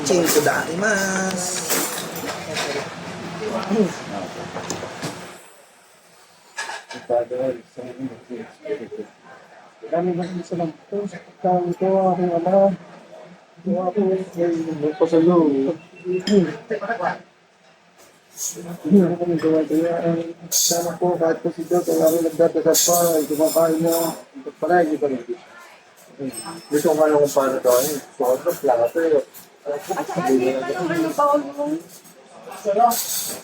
Cinco darimas. Kami ba sa lang ito? Ito aking ama. Ito aking magpasalo. Hindi ako kami gawa-gawa. Sana po kahit po si Diyos ay ako nagdadasal pa. Ay kumakain na. Ito pala, hindi pa rin. Gusto ko nga kung paano ito. Sobrang plato eh. At saka hindi pa naman yung bawal mo.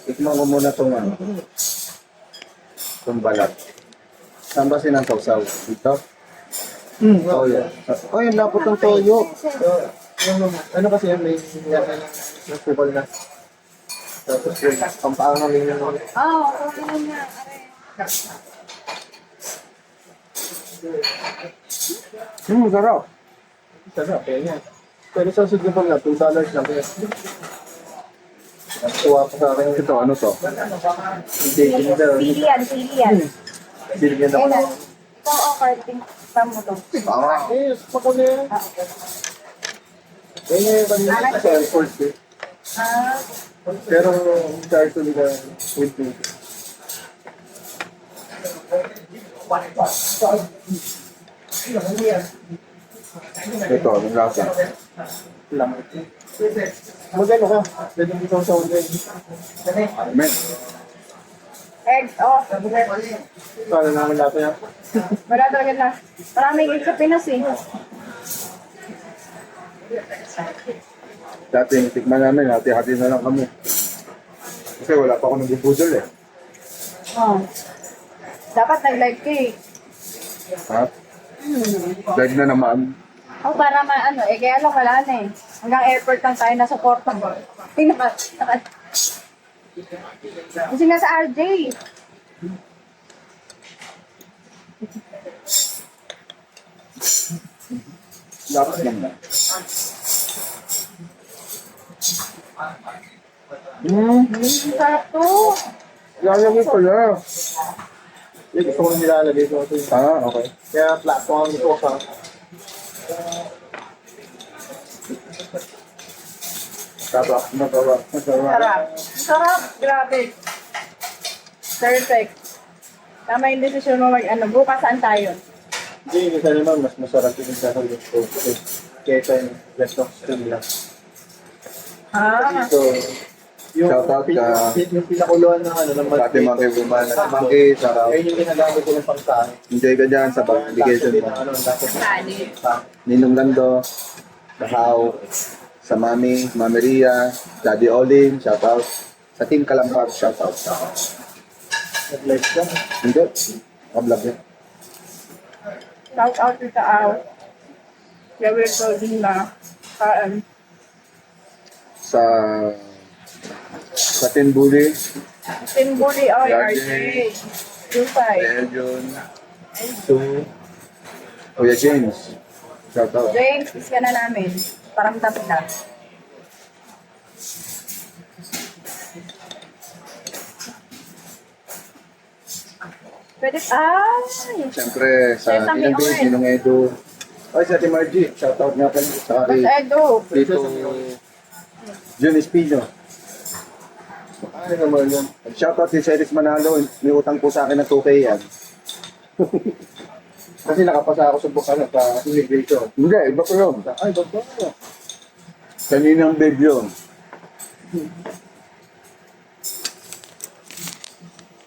Tikman ko muna itong ano. Itong balat. Saan ba sinasawsaw? Dito? Oh, yeah. Oh, yung lapot ng toyo. Ano kasi yan, may nasukal na. Tapos yung pampaangan yung Oo, ano na. sarap. Sarap, eh yan. Pero sa susunod pa nga, $2 lang yan. Tuwa pa sa akin. Ito, ano to? Hindi, hindi daw. Pilian, pilian. Bilhin ako. Kailan? Ikaw o karting mo to. Eh, pa ko na yan. Eh, kanina sa airport eh. Ah, Pero, charge ko nila with me. Ito, yung lasa. Lang. Magano ka? Pwede mo ito sa ulit. Amen. eggs, oh. Paano namin lahat yan? Wala talaga na. Maraming eggs sa Pinas eh. Dati, tikman namin, hati-hati na lang kami. Kasi wala pa ako nag-budol eh. Oh. Dapat nag-live ka eh. Ha? Live na naman. Oh, para ano, eh kaya lang wala na eh. Hanggang airport lang tayo na support mo. Kasi nga sa RJ. Dapat naman. Sarap to. Lalagay ko na. Yung gusto ko nilalagay ko. Ah, okay. Kaya platform ito sa... Sarap. Masarap. Sarap. Sarap. Grabe. Perfect. Tama yung desisyon mo mag-ano. Bukas saan tayo? Hindi, isa naman mas masarap yung sasalit ko. Kesa yung rest of stream lang. Ah. So, yung, Shoutout ka. yung pinakuluan ng ano, ng Sa ating mga kaibuman at monkey, sarap. ayun yung ginagamit ko ng pangkain. Enjoy ka dyan sa application mo. Ano, dapat Sali. Ninong Lando, Bahaw, sa Mami, Mami Ria, Daddy Olin, shoutout. Sa Team Kalampag, shoutout. nag-live ka. Hindi, kablog yan. Shout out to the out. Gawin ko din na. Sa Tinbuli, Timbuli o RJ. Dupay. Eljon, Sue, Kuya James, shoutout. James, kiss ka na namin. Paramdam na. Pwede, ay! Siyempre, sa Yes, Ninong Big, Owen. Ninong Edo. Ay, sa Ate Margie, shoutout nga pala. Sa Mas Edo. dito, Jun Espino. Ay naman yan. Shoutout si Celis Manalo, may utang po sa akin ng 2K yan. Kasi nakapasa ako sa bukana sa immigration. Hindi, iba ko yun. Ay, ba't ba? Kaninang babe yun.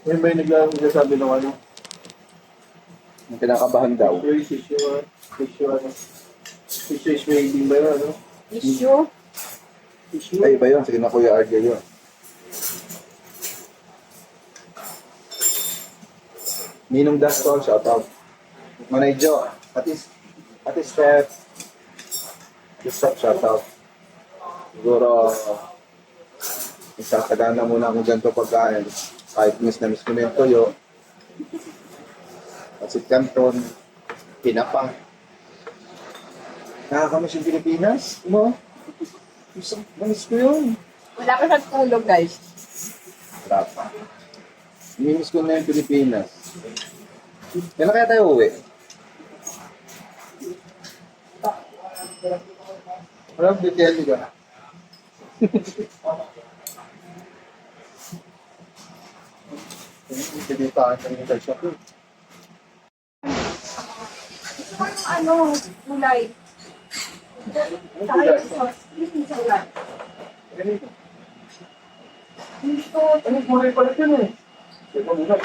Yan ba yung nagsasabi ng ano? Ang kinakabahan daw. Issue is waiting ba yun, ano? Issue. Issue? Ay, iba yun. Sige na Kuya RJ yun. Ninong Dastol, shoutout. Manay Jo, Ate Steph. Steph, shoutout. Siguro, isasagana muna akong ganito pagkain. Kahit miss na miss ko na yung toyo. Kasi Canton, Pinapang. Nakakamiss yung Pilipinas, mo. Miss ko yun. Wala ka sa tulog, guys. Wala pa. Miss ko na yung Pilipinas. Kailan kaya tayo uwi? Walang detail dito. Pinitaan ka rin sa shop. Ano, gulay. Tayo sa gulay. Ganito. Dito, Ano kulay pala yun eh? Ito muna.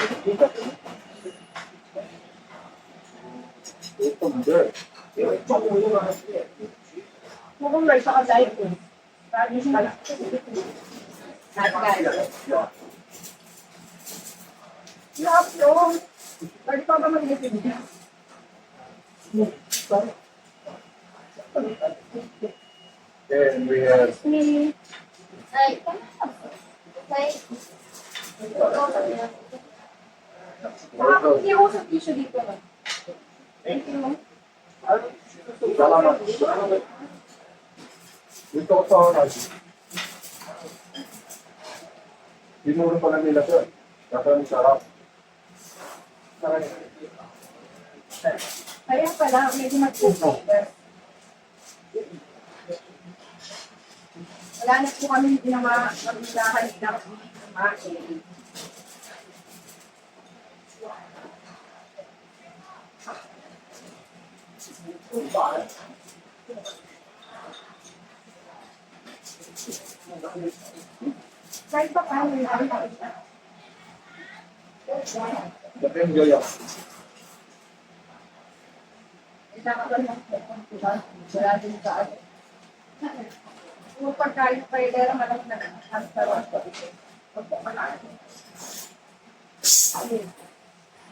Ito muna. magulay sa kasay ko. Radish ka lang. Lahat yun. Pwede pa ba mag-isip niya? And we have Ni... Ay, ay, Hindi ako sa tissue dito. Thank you. salamat. Dito ko sa oras. Dinuro pa lang nila sir. Kaya sarap. Kaya pala, medyo mag-flavor. Wala na po kami ginawa mag-ilahan ng kumain. Kahit pa paano yung Dati yung joyo. wala din sa ano. Kung pagkain pa yung lera, malamang na nakasaroon ko.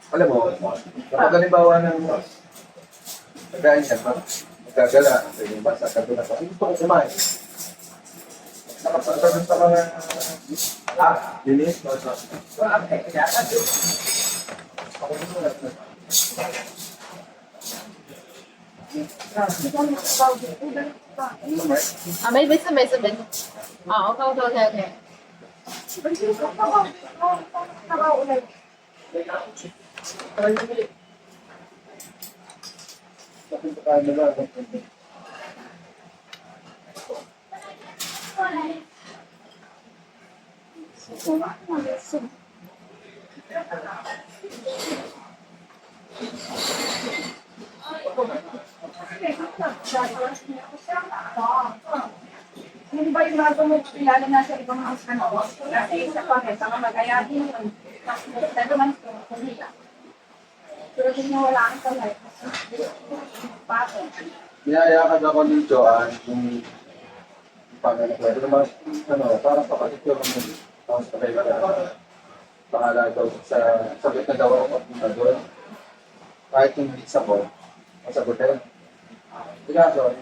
Alam mo, kapag halimbawa ng pagkain ka pa, magkagala, sa inyong basa, katulad sa gusto ko kumain. Nakapagsasabi sa mga linis. may bisa, may sabi. Ah, okay. Hindi ba yung bago mo kilala na sa ibang mga ano? Kasi isa pa rin, sa mag-aya din yun. Dahil naman ito, hindi lang. Pero kung wala kang kamay, pato. Niyayakad ako ni Joanne kung pangalan ko. Ito naman, parang kapatid ko naman. Tapos sabay ka. Pangalan ko sa sabit na daw ako papunta doon. Kahit yung pizza ko, masagutin. Kaya so,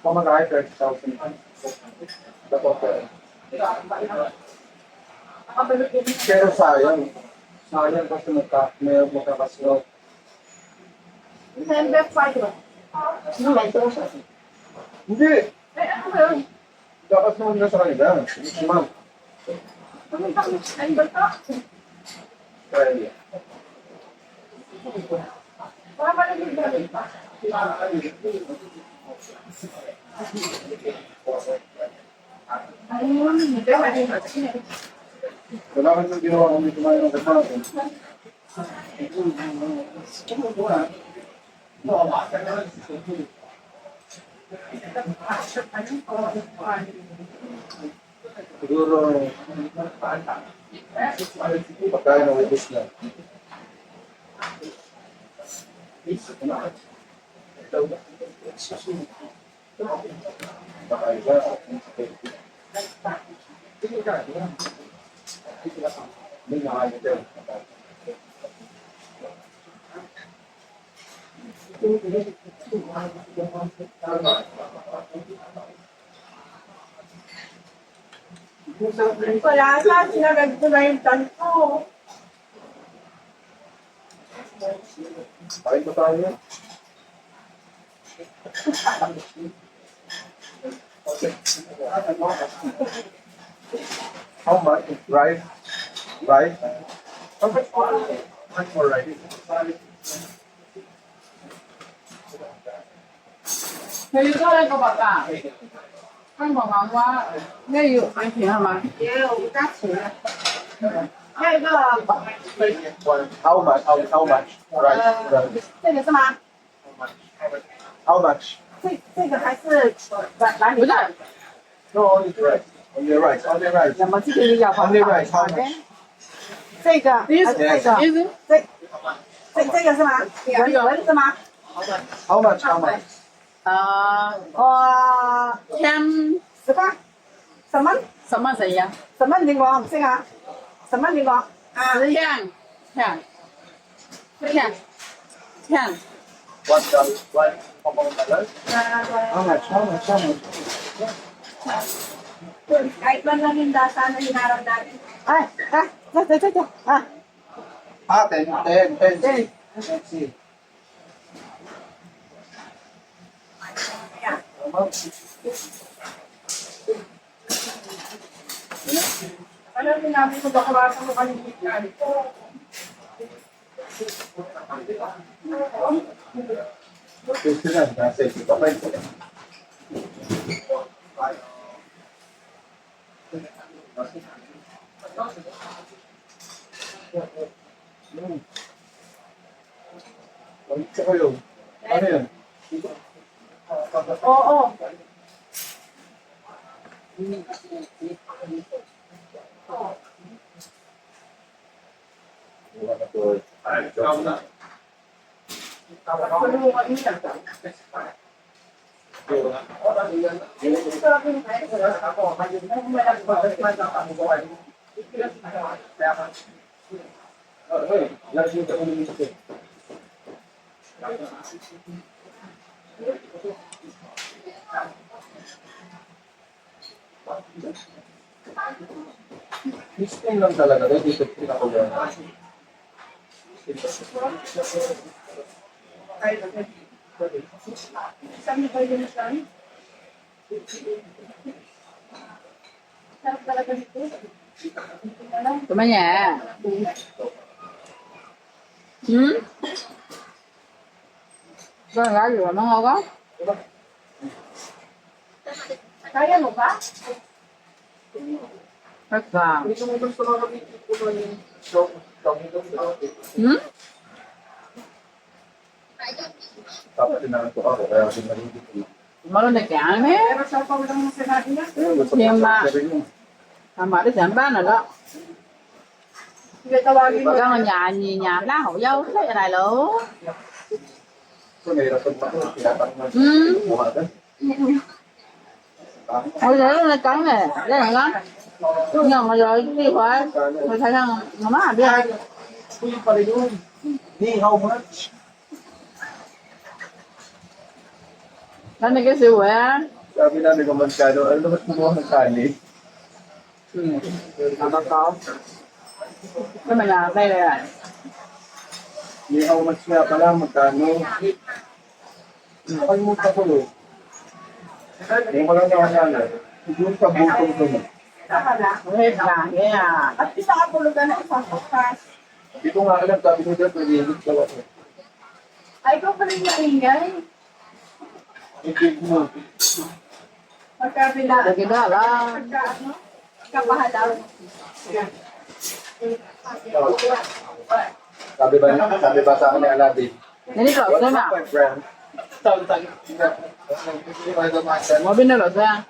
kung mag-ahit 30,000 dapat ko. Pero sayang. Sayang kasi may magkakaslo. December 5. Hindi! Eh, ano ba yun? Dapat naman na sa kanila. Si ma'am. Ay, bata. Kaya Baka pala yung galing pa. Ayun, hindi ba yun? wala ka nang ginawa kung may kumain ng kasama. Siguro, pagkain ng ubus na. Baka iba. Hindi nga ito. Wala na, sinagad ko na yung tan ko. Kain pa tayo. How much? Rice? Rice? How much more rice? 佢要多一個白㗎。香港黃瓜咩要買錢係嘛？要加錢啊！一個 How much? How much? Right. 这个是吗？ How much? 这个还是哪里不是的？ No, only rice. Only rice. Only rice. 怎么这个要 Only rice. How much? 这个，还是这个，意思这个是吗？文是吗？ How much? How much? 千10块，什么什麼死呀？什么情况？这个什么情况？啊，千 One dollar. One Hong Kong dollar. How much? How much? How much? kahit man lang yung dasa na hinarap natin. Ay, ito. Ah, Ah, 10. Let's see. ano sinabi ko ba kawasan mo kanina? Gusto na. Nasa ito pa ito. Balik kayo. Ano yan? Oo. Tulungan niya. Misting lang talaga. Dito pinakawalan. Sabi ko yun siya. Sarap talaga dito. Tụi nhà. Con gái gì mà nó ngon quá. Kaya mo ba? Rất là. Tapos tinanong ko ako. Kaya ako nalilito. Mới lên cả mấy. Pero sa pag lang mo sinabi niya. Nhưng mà mà cái sản bán rồi đó. Sige, tawagin mo. Con ở nhà lá hậu dâu thấy cái này luôn. So, nahirapan pa ako. Tinatanong mo. Mukha ka. Ôi giời ơi, cắn này, đây này con. Nhưng mà rồi đi khỏi, rồi thấy thằng nó má đi. Kuya pa rin yun. Ni, how much? Đây này cái siêu quẹ. Sabi namin kung magkano. Ano ba't kumuha ng kanin? Tama có. Cái này là đây này. Ni, how much nga pala? Magkano? Nakalimutan ko yun. Yung ko lang nakalala. Yung sa butong ko. Tama na. Hết là cái à. At isa ka tulugan na isang bukas. Hindi ko nga alam. Sabi ko dyan, pag-iinit ka ako. Ay, ikaw pa rin naingay. Hindi mo. Pagkabila. Được cái đó là Pagka ano? Kapahalaw. Sabi ba sa akin ni Aladdin? Ini lột xem à. My friend. Mau bên đâu lột ra.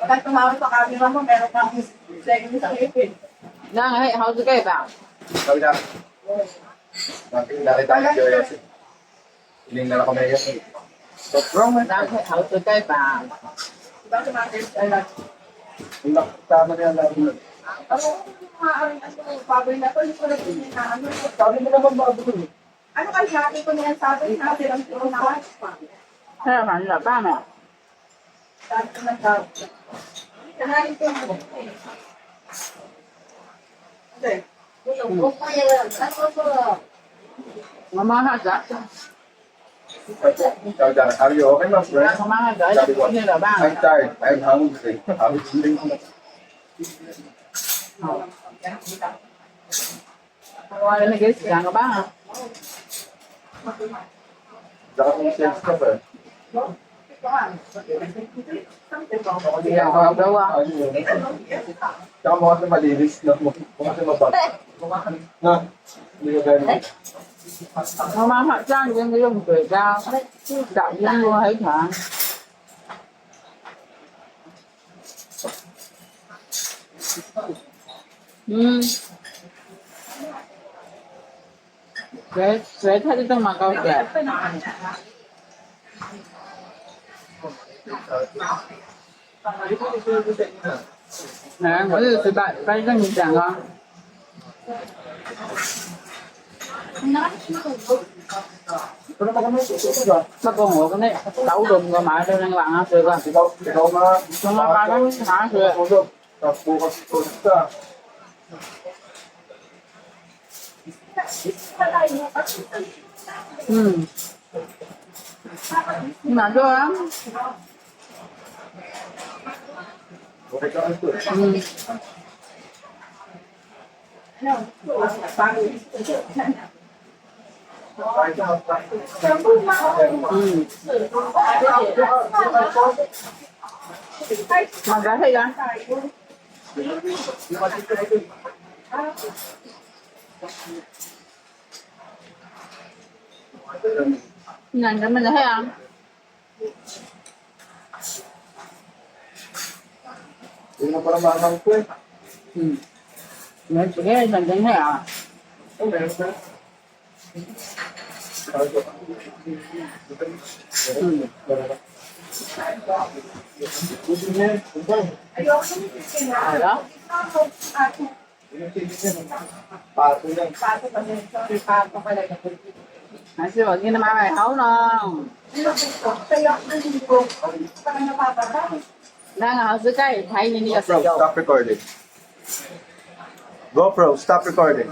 Pag tumawag sa camera mo, meron kang second sa ipin. Đang hay hậu cái cây vào. Sabi na. Nakita ko curiosity. Hiling na ako na yun. What's wrong man? Đang hay hậu cái cây vào. Diba tumatin? Ay, lang. Yung nakitama niya Aladdin. Ano, maaaring ano, baboy na to, hindi ko na pininaano. Sabi mo naman baboy. Ano kaya natin ko niyan sabi, natin ang turo na wax. Thế là phải là ba mẹ. Sabi ko ng tao. Kanahin ko mo. Okay. Mama hát dạ. Chào chào, are you okay my friend? Mama hát dạ Sabi ko, như là ba I'm mẹ. tired, I'm hungry. Sabi ko, hindi ko. Qua đây là cái sàn của bác hả? Saka kung sales ka pa. Iya, kalau bawa. Tsaka mukha siya malinis, no? Mukha siya mabag. Na, hindi ka gano'n. Mà họ trang những cái dùng tuổi ra tạo những mua hết hả? Sẽ thấy trong mà câu trẻ. Nè, mỗi người thì bạn phải có những chẳng không? Bắt con ngủ cái này, tấu đùm rồi mà cho nên bạn ăn sữa con. Ikaw nga. Chúng nó ba cái hả sữa. Tapos bukas tulog ka. Mà chưa lắm. Okay ka ito. Mà đã thấy ra. Nhìn cho mình thấy không? Hindi na pala manang ko eh. Mình chỉ nghe mình thấy à? Ở đó. Pato yan. Hãy xem vào cái nó mày hấu nó. Đang ở dưới cây thấy như là GoPro, stop recording. GoPro, stop recording.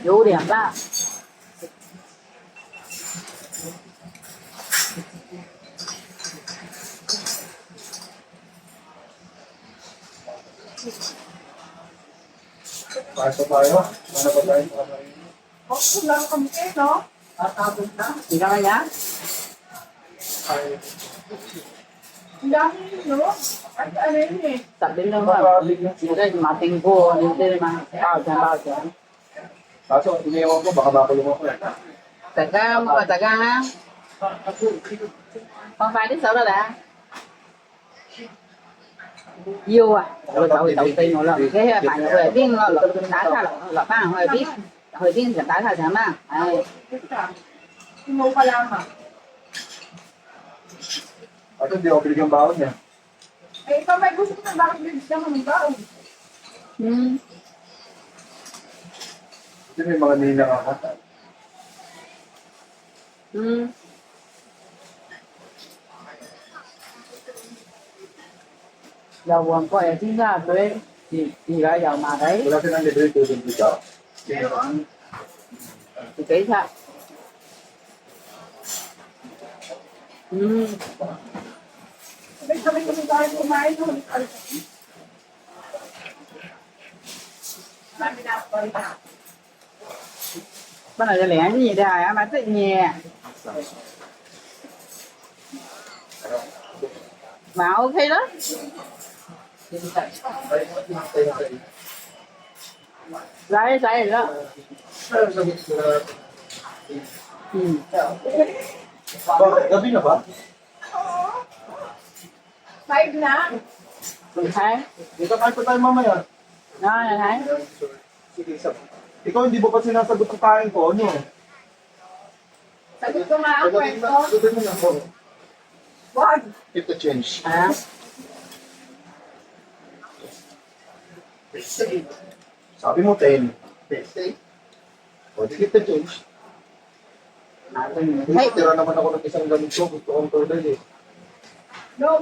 đủ điểm ra. Paso tayo. Ano ba tayo? Thì ra nhá. Tập đến đâu mà đây mà tình cô đến đây mà bao giờ. Kaso, iniwan ko, baka makulong ako eh. Tại ra ha. Không phải đến 6 đó đã. Yêu à, rồi đầu tiên nó là cái bạn người tiên nó là đá ra là ba người biết hồi tiên sẽ đá ra thế mà. Mo pa lang ha. At hindi ako binigyan baon niya. Eh, ikaw may gusto na bakit bigyan mo ng baon? Kasi may mga ninang ako. Dầu buồn coi ở chính ra thuế thì ra dầu mà đấy Wala silang libre tubig dito. thì kỹ sao. May kami tayo kumain doon. Marami na ako rin. Bắt đầu lẻ cái gì đây mà tự nhẹ mà ok đó. Đấy đó. Bakit? Gabi na ba? Five na. Thấy Dito kain pa tayo mamaya. đó là thấy Sige, ikaw hindi mo pa sinasagot ko kain ko, ano? Sagot ko nga ang kwento. Sagot mo na ako. Wag. Keep the change. à Sabi mo 10. O, di keep the change. thấy Tira naman ako ng isang ganito. Gusto kong total eh. No,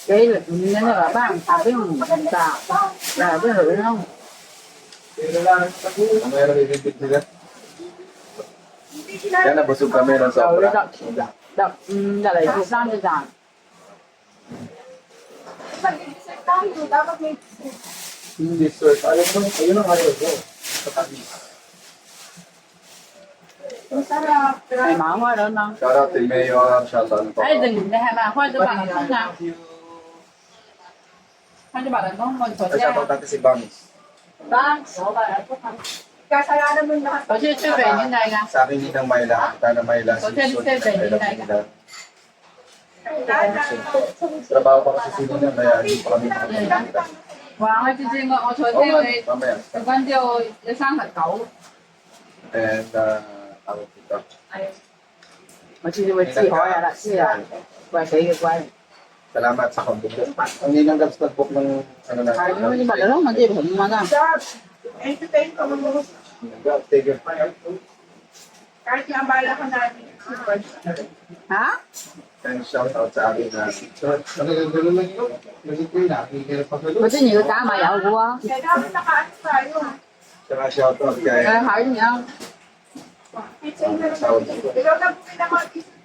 cái nên là bạn biết tạo là biết hiểu không. Tira lang. Mamaya na bibigit nila. hindi Kaya sila. nabusog kami ng Rồi sobra. đập là lấy thuốc nam cho giảm. Pag-isip tayo, dapat may Dessert. Ayun ang ayaw ko. Sa tabi. Masarap. Mày mở hoa đó không? Shout out to Mayor, shout out to Ấy đừng để hai bà hoa cho bạn là không nào. Hoa cho bạn là không còn Shout out natin si Bangs. Ba, số bà là không. Kasalanan mo lahat. Có chưa về như này à? Sa akin yun ang Mayla. Sana Mayla. Có thêm xe về như này à? Trabaho pa kasi sila na kaya hindi pa kami nakakita. Wow, hay chị ngộ trời thế này. Mamaya. Cái con điều để sang thật cấu. And, tawag dito. Mà chị hỏi là chị à? Quay cái quay. Salamat sa pagbubo. Ang ninang Gabs nag-book ng ano na. Ay, nhưng mà đó mà chị phải mà ra. Entertain ka mo. Take it. Kahit yung abala ka namin. Hả? And shout out sa akin na Mà chị nhiều cá mà dạo qua. Kaya namin nakaano tayo. saka shout out kay Hỏi gì không? Kitchen na rin. Ikaw na bumili ng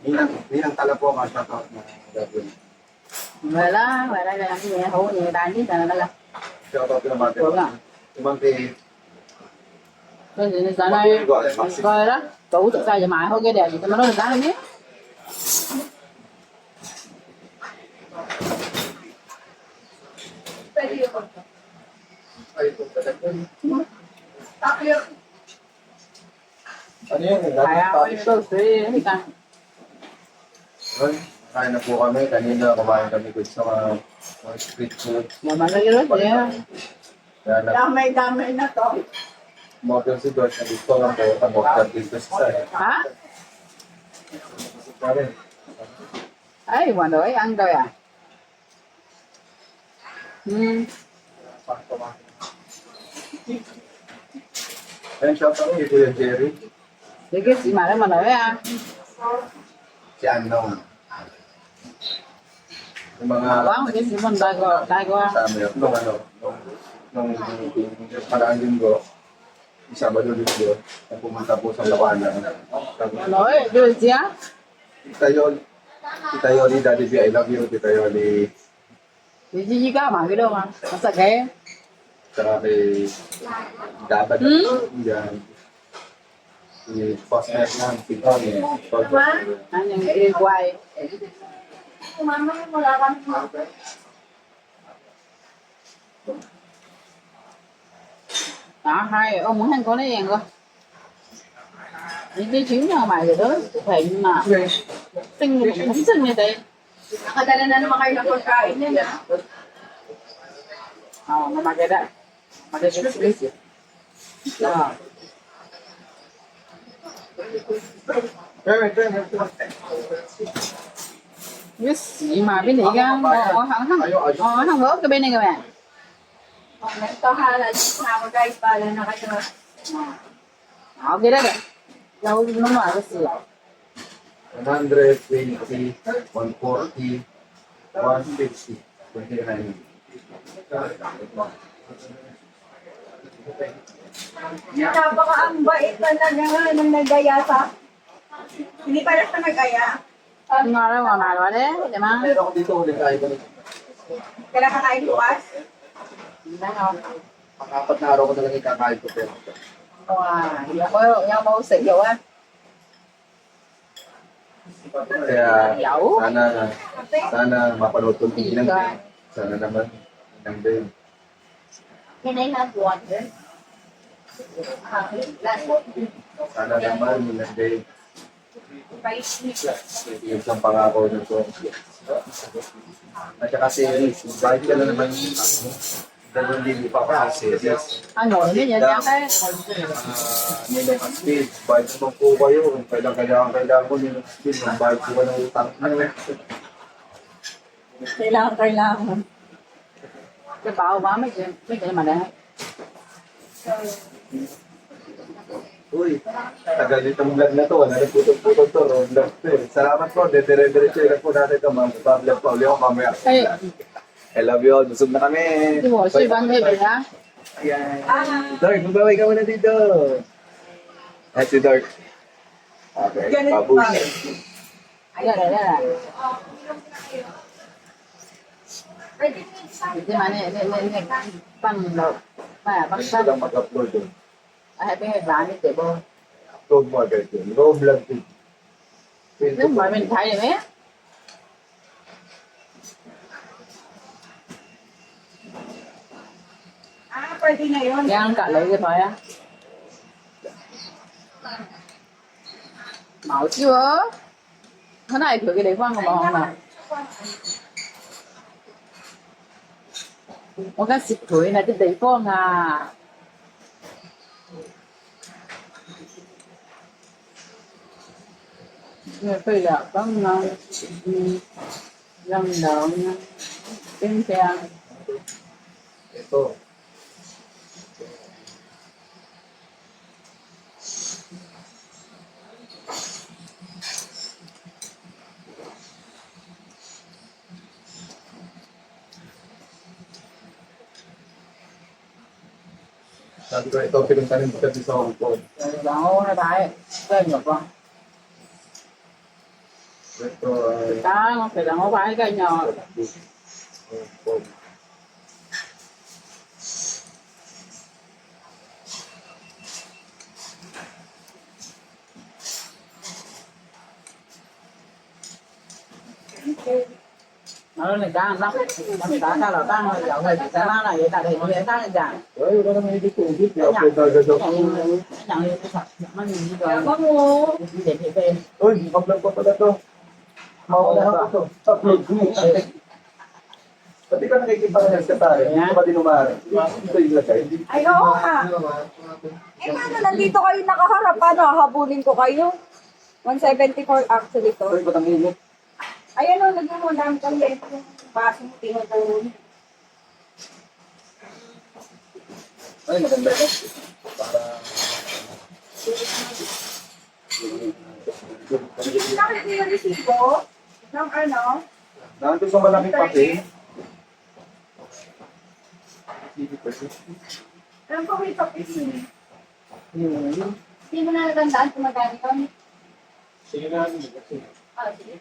mga Ninang Talapo ka shout out na gagawin. Về đây là làm gì? Hổ gì đại nhất là đây là. Shout out naman Đúng à? Ibang kay Cái gì giờ này coi đó. Chủ tự sai giờ mãi thôi cái đẹp gì mà nó được giá lên biết. pwede yun. Takyo. ano yun? Phải à, tôi suy thì càng. Kain na po kami. Kanina kumain kami good sa mga street food. Mà cái rớt vậy á. Kaya Damay-damay na to. model si George na gusto lang po. Kamok dito sa Hả? Kaya Ấy, ngoài đuổi ăn rồi à? Ừ. Ayun, shout out kay Kuya Jerry. Thì cái gì mà đó mà đuổi à? Si Unknown. Yung mga Quán cái gì mình tay qua. sa amin, nung parang linggo, Sabado linggo, na pumunta po sa Lawanan. Đuổi đưa gì á? Tita Yoli, Daddy B, I love you, Tita Yoli. Thì chỉ có mà cái đâu mà. Nó sẽ ghé. Saka kay Dapat. Yan. Si Fosnet lang, si Tony. Anhยังđi quay. Mama, wala kami. Đó, hai ông muốn ăn có lấy ăn coi. Những cái chuyến nào mà rồi đó, phải mà xinh cũng không xinh như thế. Nakadala na naman kayo ng pagkain niya na. Mà cái đó, mà cái gì? Đó. Cái gì mà bên này ra, thằng vớt cái bên này kìa mẹ. Nagkahala na ako guys, pala na kayo. Cái đó kìa. Đâu nó mà cái gì? 120, 140, 150, 29. Napaka ang bait talaga nung nagaya sa. Hindi pala siya nagaya. Ngon đó, ngon nào đấy, để mà. Pero ako dito, ulit kain ko. Kailan kakain bukas? Đấy không? Pang-apat na araw ko talaga kakain ko. Pero Wow, nhau mâu xị dụ á. kaya Dẫu. sana mapanood ko din ng sana naman ng din. Yan ay nagbuwan. Sana naman ng din. Spicy. Yung isang pangako na to. At saka series. Bakit ka na naman dalawang linggo pa pa series. Anh ngồi cái gì nha thế. Ninong speed. Bayad naman po kayo. Kung kailangan ko ninong speed. Nang bayad ko ng utang nyo. Kailangan. Cái bào má mấy cái mà đây. Uy, tagal nitong vlog na to. Nagputol-putol to. Vlog to eh. Salamat po. Dire-diretso lang po natin ito. Mag-vlog pa ulit ako mamaya. Ê, I love you all. Busog na kami. cái bộ suy văn đây vậy hả? Ayan. Dark, magbabay ka muna dito. Ay, si Dark. Okay, babush. Đây là. Nhưng mà này bằng lợn. Mà bằng Gusto sắt. lang mag-upload eh. Ay, bên bạn đi tiểu bô. Rome market yun. Rome lang din. Nếu mà mình thấy thì mấy Pwede na yun. Giang cả lấy cái thôi á. Mở chưa? Cái này thử cái đấy khoan của bà không nào. Có cái xịt thử này cái đấy khoan à. Người phải là có lần đầu nha. Tiếng xe. Ito. Sabi ko, ito pinuntanin ko kasi sa Hong Kong. Đó nó thấy. Cái nhục không? Ito ay Đó, không phải là không phải cái nhỏ. Hong Kong. Nó là cá lắm. Cá là tăng rồi, dạo này cá lá này tại đây nó sẽ tăng giảm. Ay, wala naman hindi ko. Hindi ko talaga. Nhận đi cái thật, nó nhìn như rồi. Có mua. Để thì về. Uy, upload ko pala to. Mauna ako to. Upload ko. Pati ka nakikipag-help ka tayo. Hindi ka ba dinumari? Ito yung lagay. Ay, oo nga. Eh, paano nandito kayo nakaharap? Paano hahabulin ko kayo? 174 actually to. Uy, ba't ang init? Ayan o, nagmumundang kami yung baso mo tinutulong. Ay, maganda ito. Para... Hindi na kayo yung resibo ng ano? Nandun sa malaking pati. Alam ko may papis yun. Hindi mo na natandaan kung magkano yun. Sige na. Ah, sige.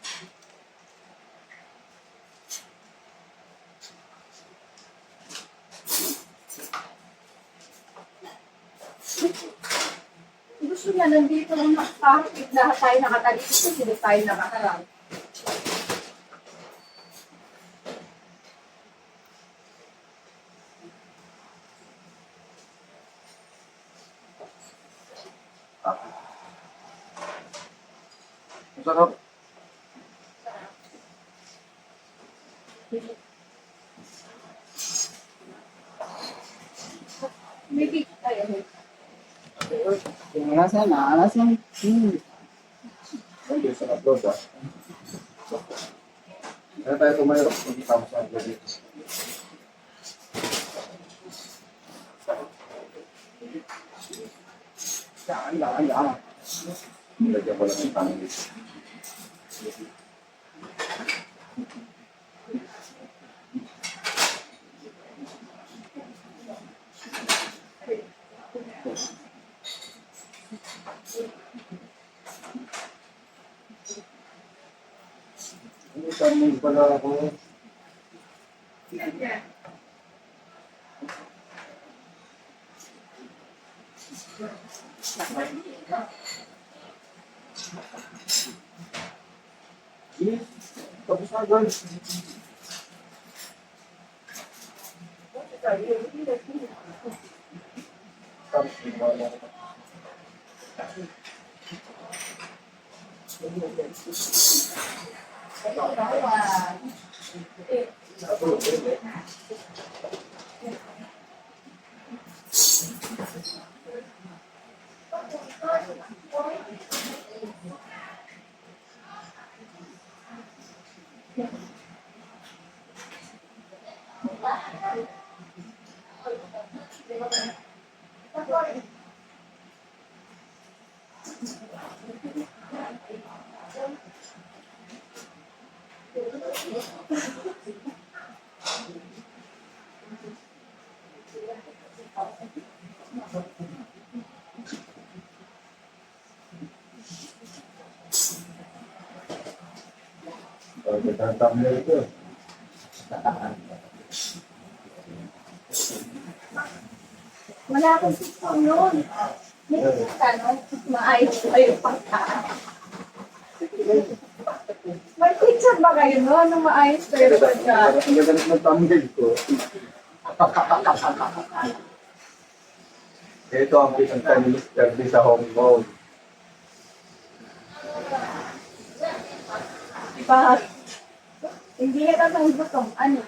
Gusto niya, nandito lang nakakakit lahat tayo nakatalito kasi hindi tayo nakakarang. Masarap. May picture tayo. Nasa na, nasa. Ay, sa upload ah. Kaya tayo tumayo. Hindi tama sa upload dito. Lagyan ko lang yung tanong dito. Ano tanong pala ako? Tapos na guys. Thumbnail ko. Wala akong sitcom yun. Maayos kayo pagkaan. May picture ba kayo no? Nung maayos kayo pagkaan? Ang ganda ng thumbnail ko. Ito ang pinunta ni Mr. D sa Hong Kong. Diba? Hindi ka tatang gutom. Ano?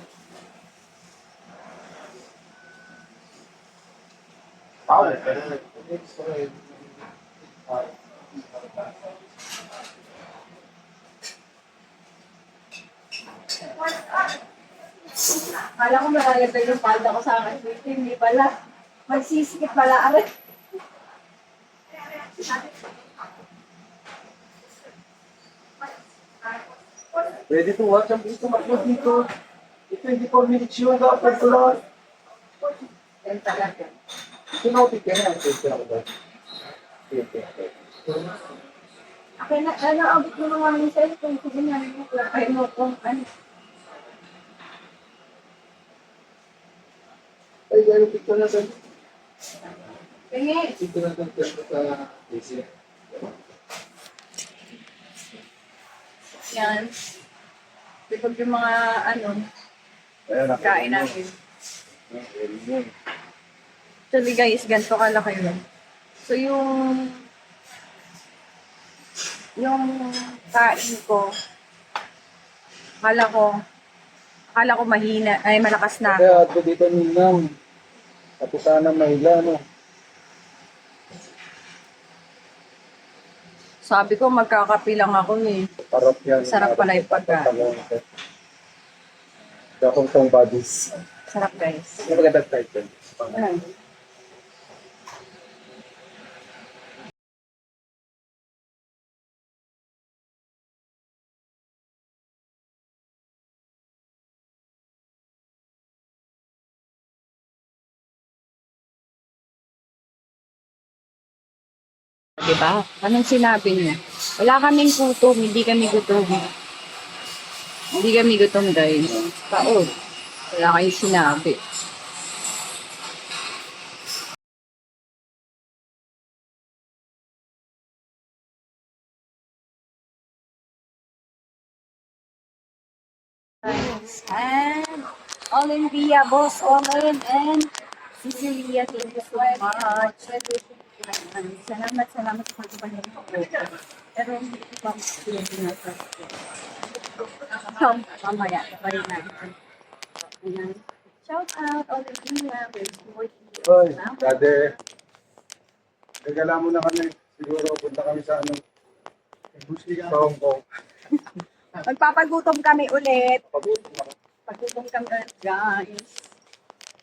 Akala ko malalagay yung palda ko sa akin. Hindi pala. Magsisikip pala. Aray. Ready to watch ang dito, mag-upload dito. 24 minutes yun, dapat ko lang. Yan talaga. Sinopit ka na. Okay. Okay na, abot mo naman yung cellphone. Sige na, kayo mo kung ano. Ay, ano picture na sa... Sige. Picture na sa... AC. Yan. Kapag yung mga ano, Ayan, kain natin. Actually guys, ganito kalaki yun. So yung kain ko, akala ko mahina, ay malakas na. Kaya ato dito ninang. Ato sana mahila, no? Sabi ko magkakapi lang ako eh. Parap yan. Sarap pala yung pagkain. Dakong tong bodies. Sarap guys. Ano maganda title? Ayan. Diba? Anong sinabi niya? Wala kaming gutom, hindi kami gutom. Hindi kami gutom guys. Taon. Wala kayong sinabi. And Olympia, Boss Owen, and Cecilia, thank you so much. Salamat sa pagpapahin ko. Pero hindi ko pa pinag-inasa. So, mamaya, balik natin. Ayan. Shout out, Olympia, Hoy, dade. Nagala mo na kami. Siguro punta kami sa ano. Sa Hong Kong. Magpapagutom kami ulit. Pagutom ako. Pagutom kami ulit, guys.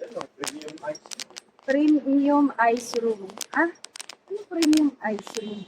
Ano, premium ice. Premium ice room. Ah? Ano premium ice room?